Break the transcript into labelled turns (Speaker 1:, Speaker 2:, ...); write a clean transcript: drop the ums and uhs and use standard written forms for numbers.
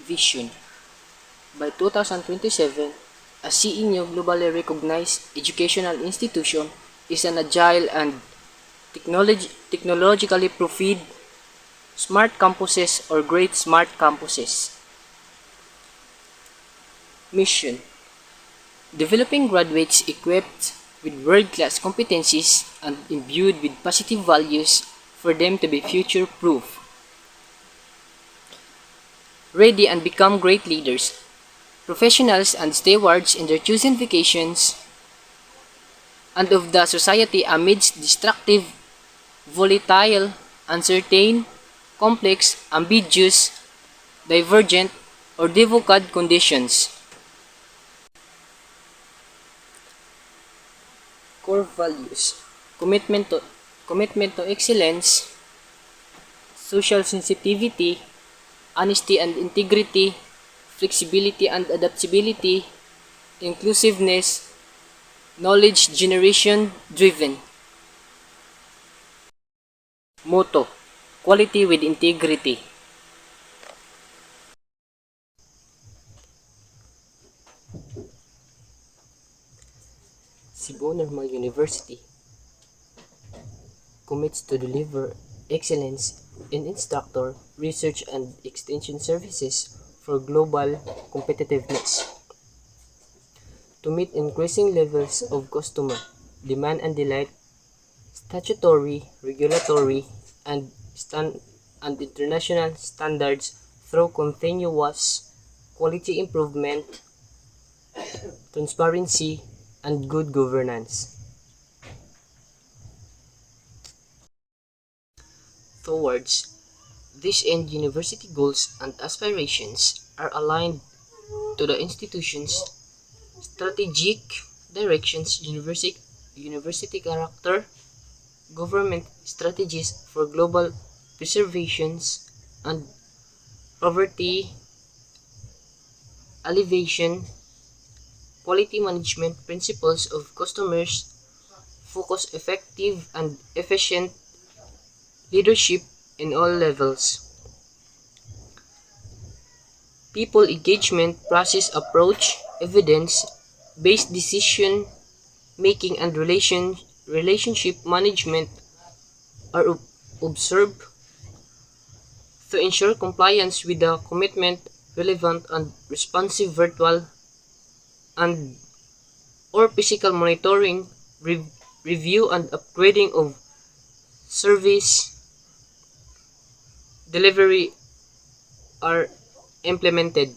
Speaker 1: Vision. By 2027, a CENU globally recognized educational institution is an agile and technologically proficient smart campuses or great smart campuses. Mission. Developing graduates equipped with world-class competencies and imbued with positive values for them to be future-proof, ready and become great leaders, professionals and stewards in their chosen vocations and of the society amidst destructive, volatile, uncertain, complex, ambiguous, divergent, or devocad conditions. Core values: commitment to excellence, social sensitivity, honesty and integrity, flexibility and adaptability, inclusiveness, knowledge generation driven. Motto: quality with integrity. Cebu Normal University commits to deliver excellence in instructor, research and extension services for global competitiveness. To meet increasing levels of customer demand and delight, statutory, regulatory, and international standards through continuous quality improvement, transparency, and good governance. Towards these end, university goals and aspirations are aligned to the institution's strategic directions, university character, government strategies for global preservation and poverty alleviation, quality management principles of customers, focus effective and efficient leadership in all levels. People engagement process approach, evidence-based decision making and relationship management are observed to ensure compliance with the commitment, relevant and responsive virtual and or physical monitoring, review and upgrading of service delivery are implemented.